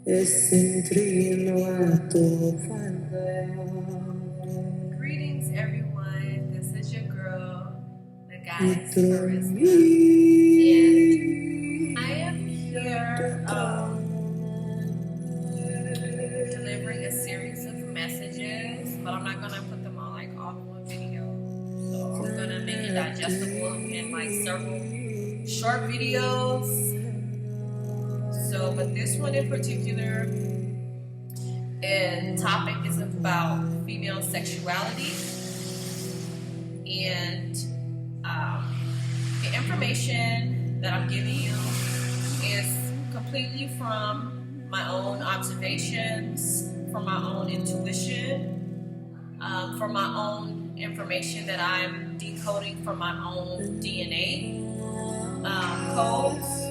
Greetings, everyone. This is your girl, the goddess Charisma, and I am here delivering a series of messages, but I'm not gonna put them all all in one video. So I'm gonna make it digestible in several short videos. So, but this one in particular, and topic is about female sexuality, and the information that I'm giving you is completely from my own observations, from my own intuition, from my own information that I'm decoding from my own DNA codes,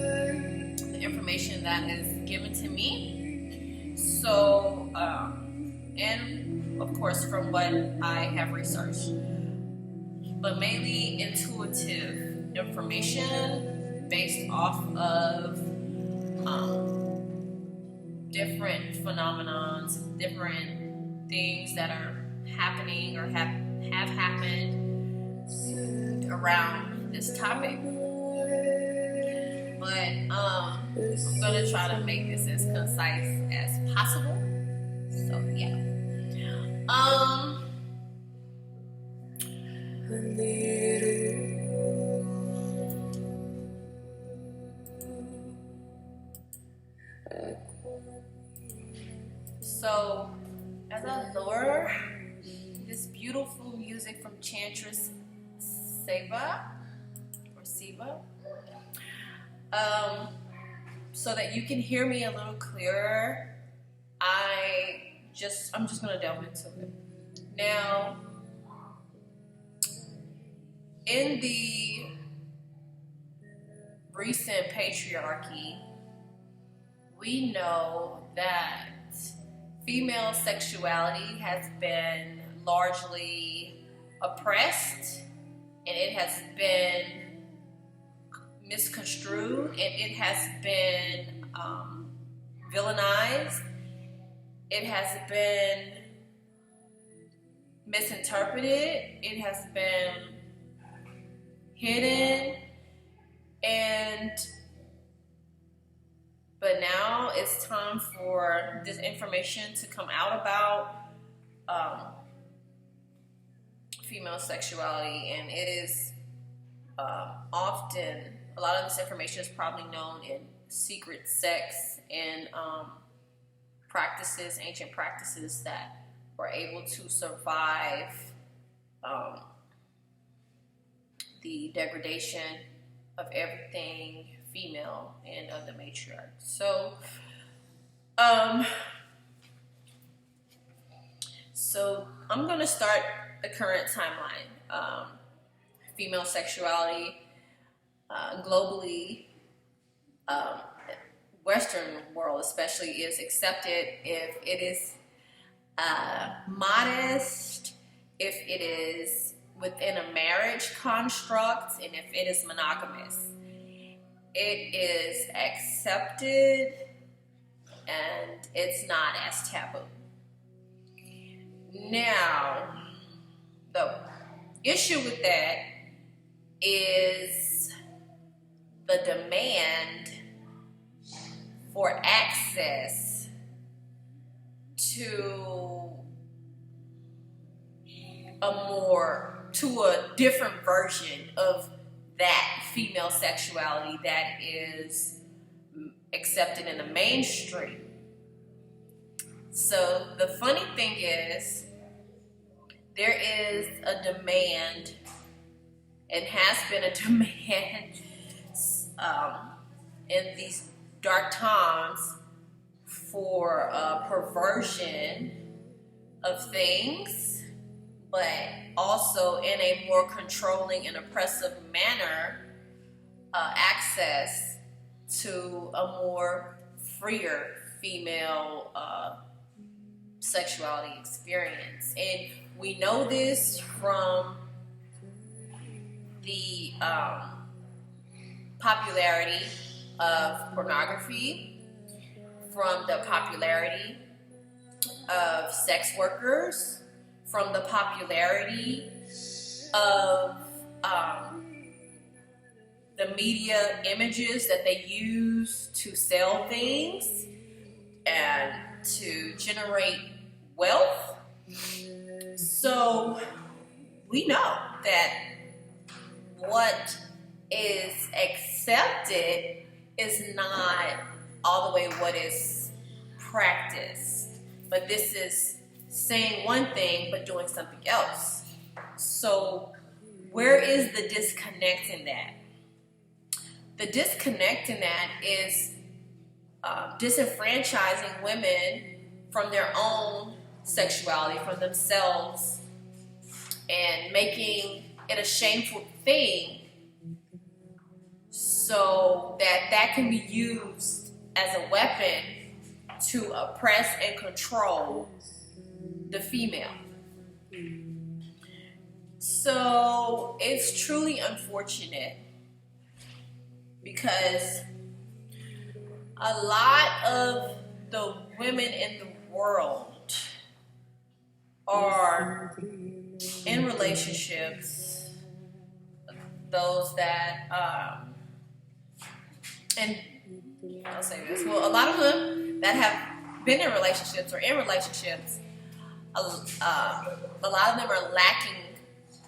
the information that is given to me. So, and of course from what I have researched, but mainly intuitive information based off of different phenomenons, different things that are happening or have happened around this topic. But I'm gonna try to make this as concise as possible. So yeah. So as I lower this beautiful music from Chantress Seva, so that you can hear me a little clearer, I'm just gonna delve into it. Now, in the recent patriarchy, we know that female sexuality has been largely oppressed, and it has been misconstrued, and it has been villainized. It has been misinterpreted. It has been hidden, but now it's time for this information to come out about female sexuality, and it is often, a lot of this information is probably known in secret sex and practices, ancient practices that were able to survive the degradation of everything female and of the matriarch. So, so I'm going to start the current timeline. Female sexuality globally, Western world especially, is accepted if it is modest, if it is within a marriage construct, and if it is monogamous. It is accepted, and it's not as taboo. Now, the issue with that is the demand for access to a different version of that female sexuality that is accepted in the mainstream. So the funny thing is, there is a demand, and has been a demand in these dark times, for perversion of things, but also in a more controlling and oppressive manner, access to a more freer female sexuality experience. And we know this from the popularity of pornography, from the popularity of sex workers, from the popularity of the media images that they use to sell things and to generate wealth. So we know that what is accepted is not all the way what is practiced. But this is saying one thing but doing something else. So where is the disconnect in that? The disconnect in that is disenfranchising women from their own sexuality, from themselves, and making it a shameful thing so that can be used as a weapon to oppress and control the female. So it's truly unfortunate because a lot of the women in the world are in relationships, those that, and I'll say this, well, a lot of them that have been in relationships or in relationships, a lot of them are lacking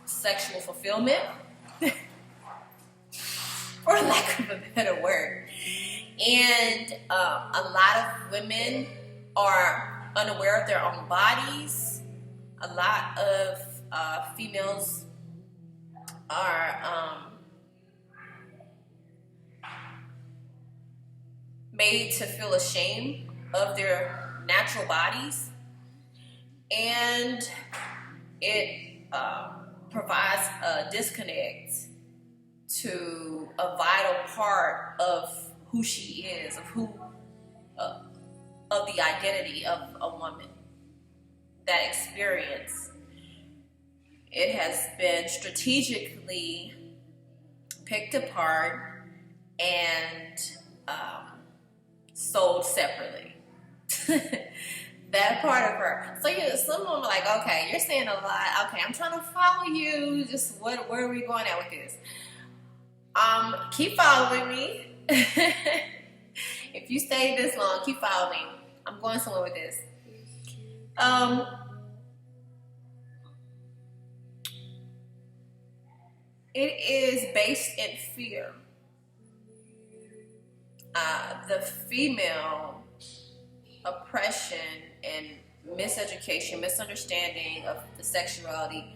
sexual fulfillment, for lack of a better word. And a lot of women are unaware of their own bodies. A lot of females are made to feel ashamed of their natural bodies. And it provides a disconnect to a vital part of who she is, of the identity of a woman. That experience, it has been strategically picked apart and sold separately. That part of her. So someone are like, okay, you're saying a lot. Okay, I'm trying to follow you. Just where are we going at with this? Keep following me. If you stay this long, keep following me. I'm going somewhere with this. It is based in fear. The female oppression and miseducation, misunderstanding of the sexuality,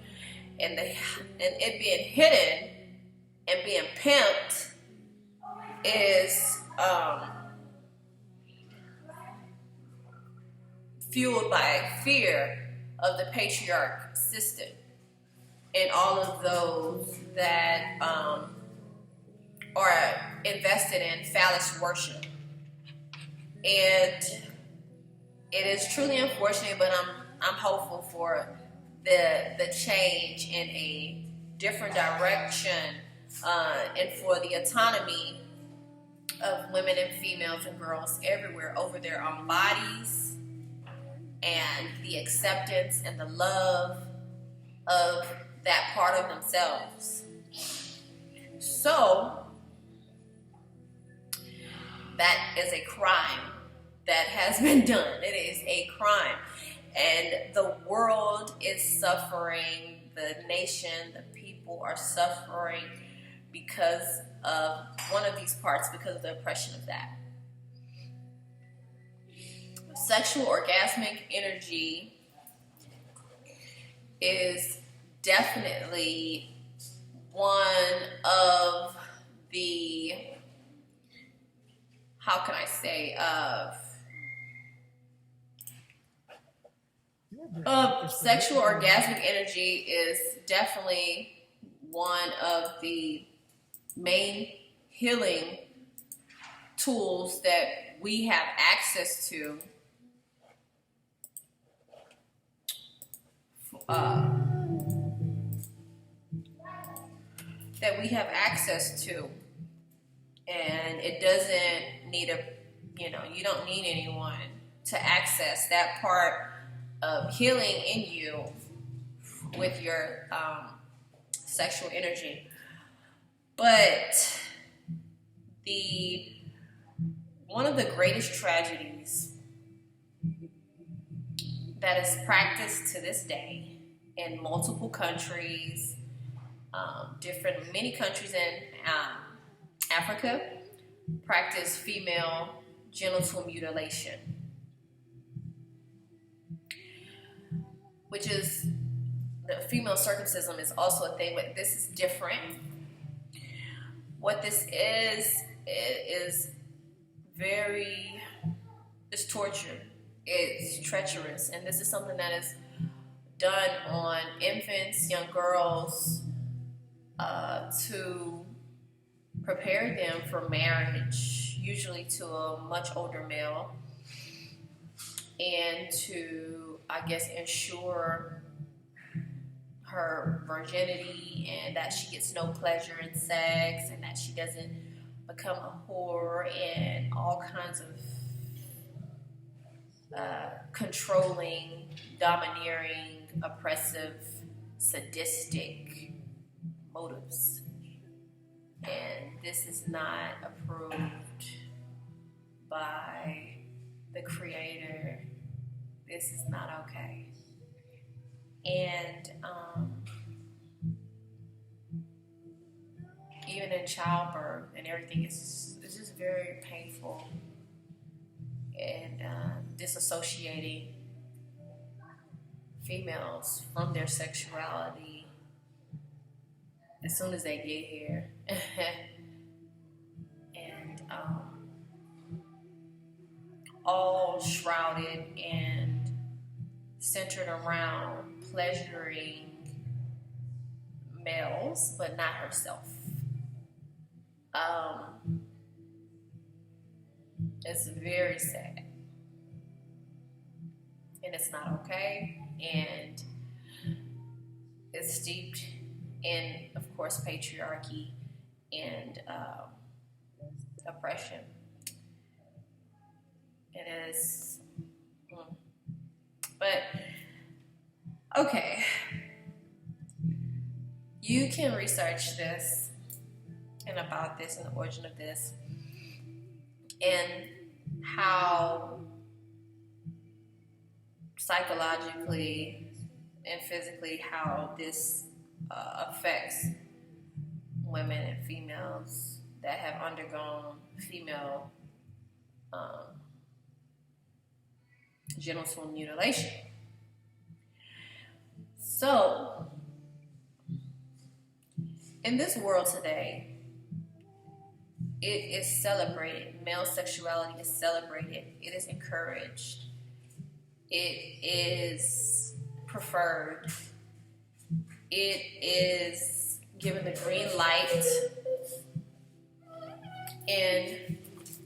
and it being hidden and being pimped is fueled by fear of the patriarch system and all of those that are invested in phallus worship. And it is truly unfortunate, but I'm hopeful for the change in a different direction and for the autonomy of women and females and girls everywhere over their own bodies and the acceptance and the love of that part of themselves. So that is a crime that has been done. It is a crime. And the world is suffering. The nation, the people are suffering because of one of these parts, because of the oppression of that. Sexual orgasmic energy is definitely one of the, how can I say, sexual orgasmic energy is definitely one of the main healing tools that we have access to and it doesn't need a You know, you don't need anyone to access that part of healing in you with your sexual energy. But one of the greatest tragedies that is practiced to this day in multiple countries, many countries in Africa, practice female genital mutilation, which is, the female circumcision is also a thing, but this is different. What this is it's torture. It's treacherous, and this is something that is done on infants, young girls, to prepare them for marriage, usually to a much older male, and to, I guess, ensure her virginity and that she gets no pleasure in sex and that she doesn't become a whore and all kinds of controlling, domineering, oppressive, sadistic motives. And this is not approved by the Creator. This is not okay. And even in childbirth and everything, it's just very painful and disassociating females from their sexuality as soon as they get here. And all shrouded and centered around pleasuring males, but not herself. It's very sad, and it's not okay, and it's steeped in, of course, patriarchy and oppression. It is, but okay, you can research this and about this and the origin of this and how psychologically and physically how this affects women and females that have undergone female genital mutilation. So, in this world today, it is celebrated. Male sexuality is celebrated. It is encouraged. It is preferred. It is given the green light in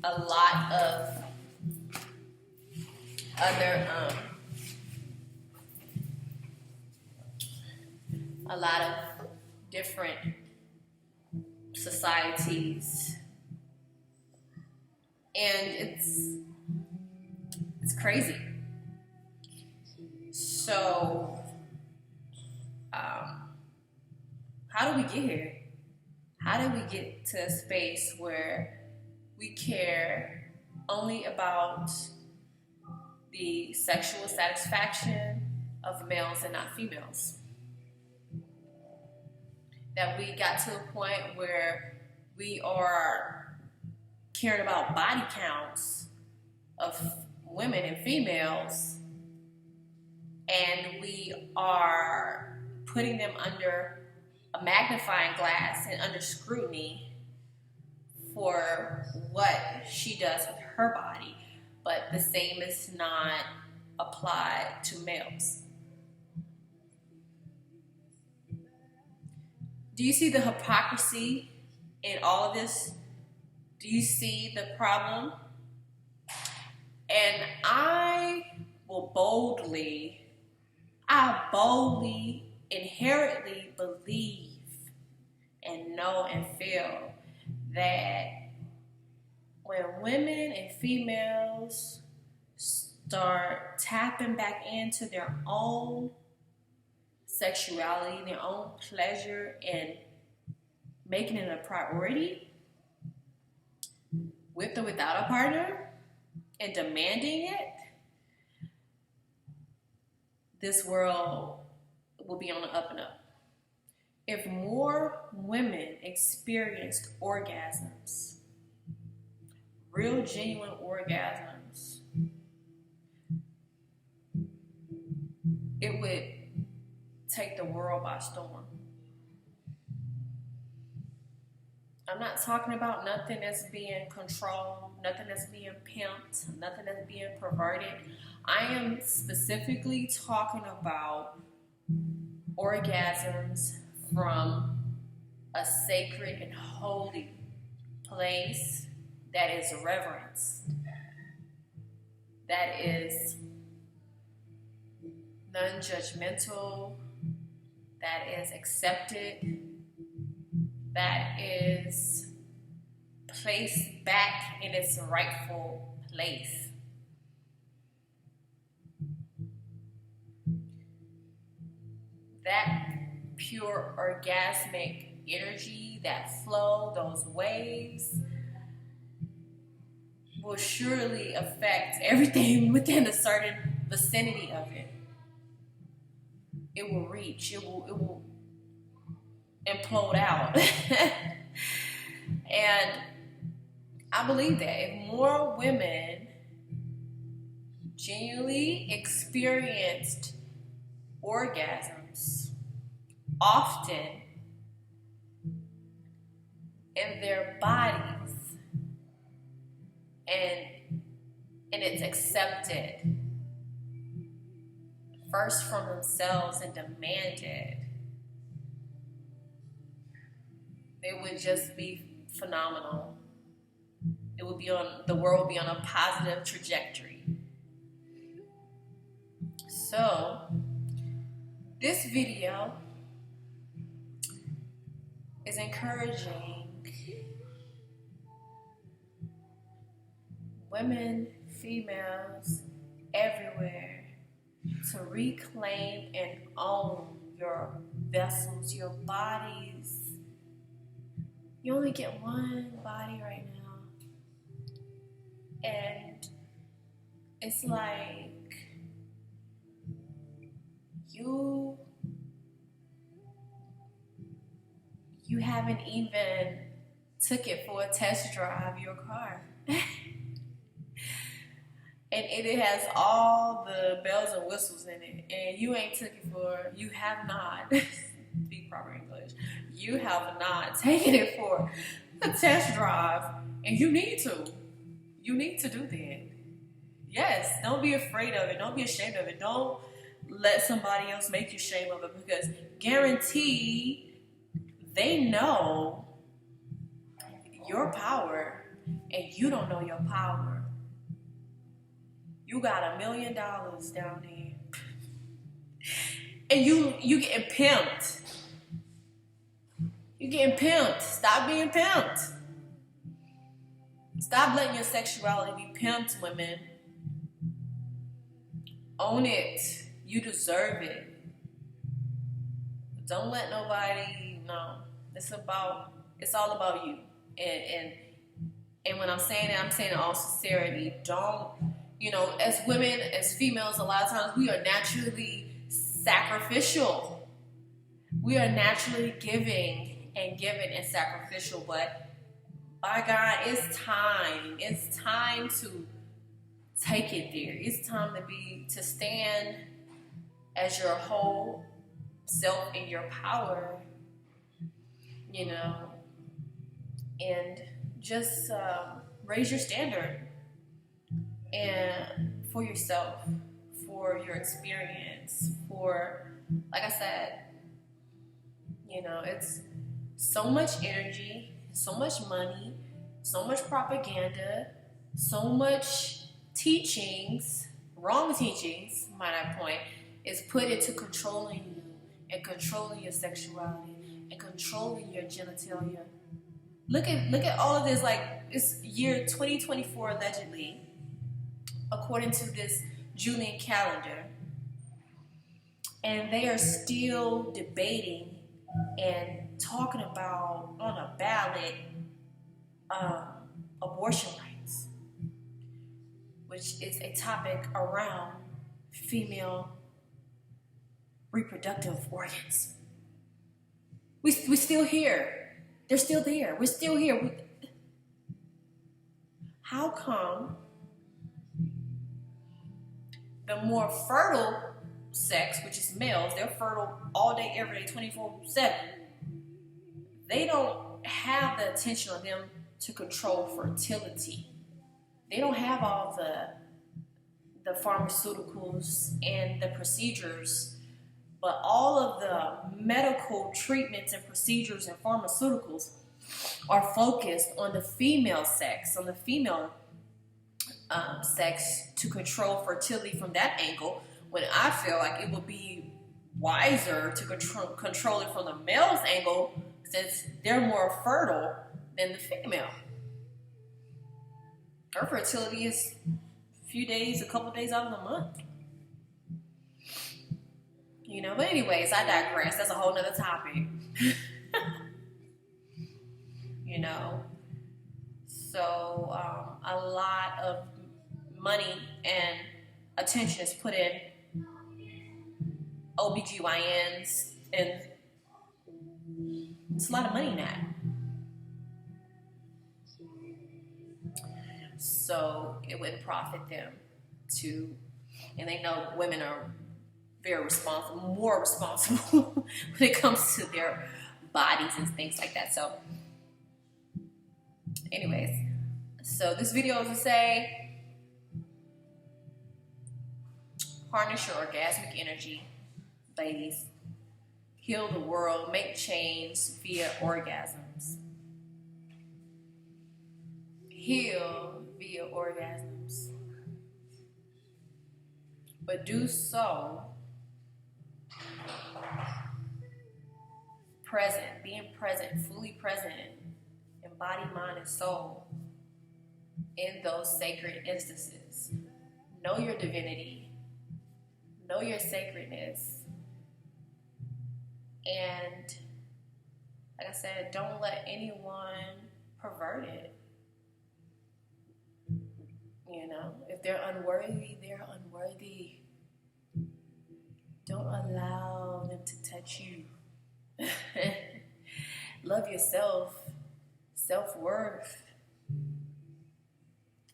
a lot of other different societies, and it's crazy. So how do we get here? How did we get to a space where we care only about the sexual satisfaction of males and not females? That we got to a point where we are caring about body counts of women and females, and we are putting them under a magnifying glass and under scrutiny for what she does with her body, but the same is not applied to males. Do you see the hypocrisy in all of this? Do you see the problem? And I boldly, inherently believe and know and feel that when women and females start tapping back into their own sexuality, their own pleasure, and making it a priority with or without a partner and demanding it, this world will be on the up and up. If more women experienced orgasms, real genuine orgasms, it would take the world by storm. I'm not talking about nothing that's being controlled, nothing that's being pimped, nothing that's being perverted. I am specifically talking about orgasms from a sacred and holy place that is reverenced, that is non-judgmental, that is accepted, that is placed back in its rightful place. That pure orgasmic energy, that flow, those waves, will surely affect everything within a certain vicinity of it. It will reach, it will implode out. And I believe that if more women genuinely experienced orgasms often in their bodies, and it's accepted first from themselves and demanded, it would just be phenomenal. The world would be on a positive trajectory. So, this video is encouraging women, females, everywhere to reclaim and own your vessels, your bodies. You only get one body right now. And it's like you haven't even took it for a test drive, your car. And it has all the bells and whistles in it, and you have not, speak proper English, you have not taken it for a test drive, and you need to do that. Yes, don't be afraid of it, don't be ashamed of it, don't let somebody else make you ashamed of it, because guarantee they know your power, and you don't know your power. You got $1 million down there, and you getting pimped. You getting pimped. Stop being pimped. Stop letting your sexuality be pimped, women. Own it. You deserve it. Don't let nobody know. It's all about you. And when I'm saying it, I'm saying it in all sincerity. Don't. As women, as females, a lot of times we are naturally sacrificial. We are naturally giving and sacrificial, but by God, it's time. It's time to take it there. It's time to stand as your whole self in your power, and just raise your standard. And for yourself, for your experience, for, like I said, it's so much energy, so much money, so much propaganda, so much teachings, wrong teachings, might I point, is put into controlling you and controlling your sexuality and controlling your genitalia. Look at all of this. Like, it's year 2024 allegedly, according to this Julian calendar, and they are still debating and talking about on a ballot abortion rights, which is a topic around female reproductive organs. We're still here. They're still there. We're still here. How come the more fertile sex, which is males, they're fertile all day, every day, 24/7, they don't have the attention on them to control fertility. They don't have all the pharmaceuticals and the procedures, but all of the medical treatments and procedures and pharmaceuticals are focused on the female sex, on the female sex, to control fertility from that angle, when I feel like it would be wiser to control it from the male's angle, since they're more fertile than the female. Her fertility is a few days, a couple days out of the month. You know, but anyways, I digress. That's a whole nother topic. You know, so a lot of money and attention is put in OBGYNs, and it's a lot of money in that. So it wouldn't profit them to, and they know women are very responsible, more responsible when it comes to their bodies and things like that. So anyways, so this video is to say, harness your orgasmic energy, ladies. Heal the world, make change via orgasms. Heal via orgasms. But do so present, being present, fully present in body, mind, and soul in those sacred instances. Know your divinity. Know your sacredness. And like I said, don't let anyone pervert it. You know, if they're unworthy, they're unworthy. Don't allow them to touch you. Love yourself, self-worth.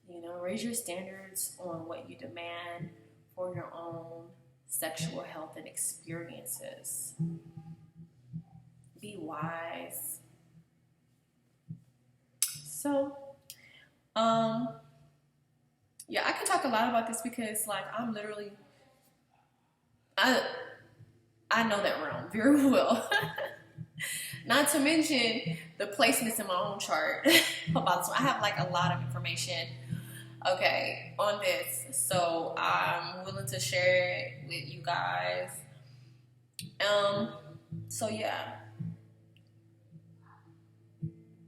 You know, raise your standards on what you demand for your own sexual health and experiences. Be wise. So, yeah, I can talk a lot about this because, like, I'm literally, I know that realm very well. Not to mention the placements in my own chart about, so I have like a lot of information, okay, on this. So I'm willing to share it with you guys. So yeah.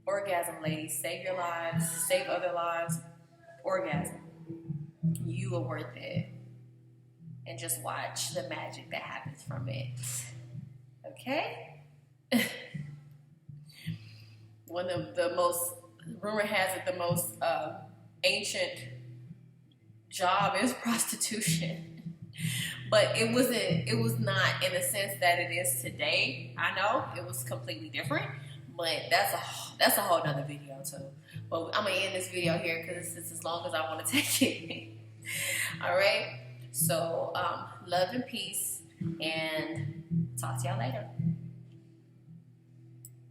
Orgasm, ladies. Save your lives. Save other lives. Orgasm. You are worth it. And just watch the magic that happens from it. Okay? One of the most, rumor has it, the most ancient job is prostitution. But it was not in the sense that it is today. I know it was completely different. But that's a whole nother video too. But I'm gonna end this video here because it's as long as I want to take it. All right. So love and peace, and talk to y'all later.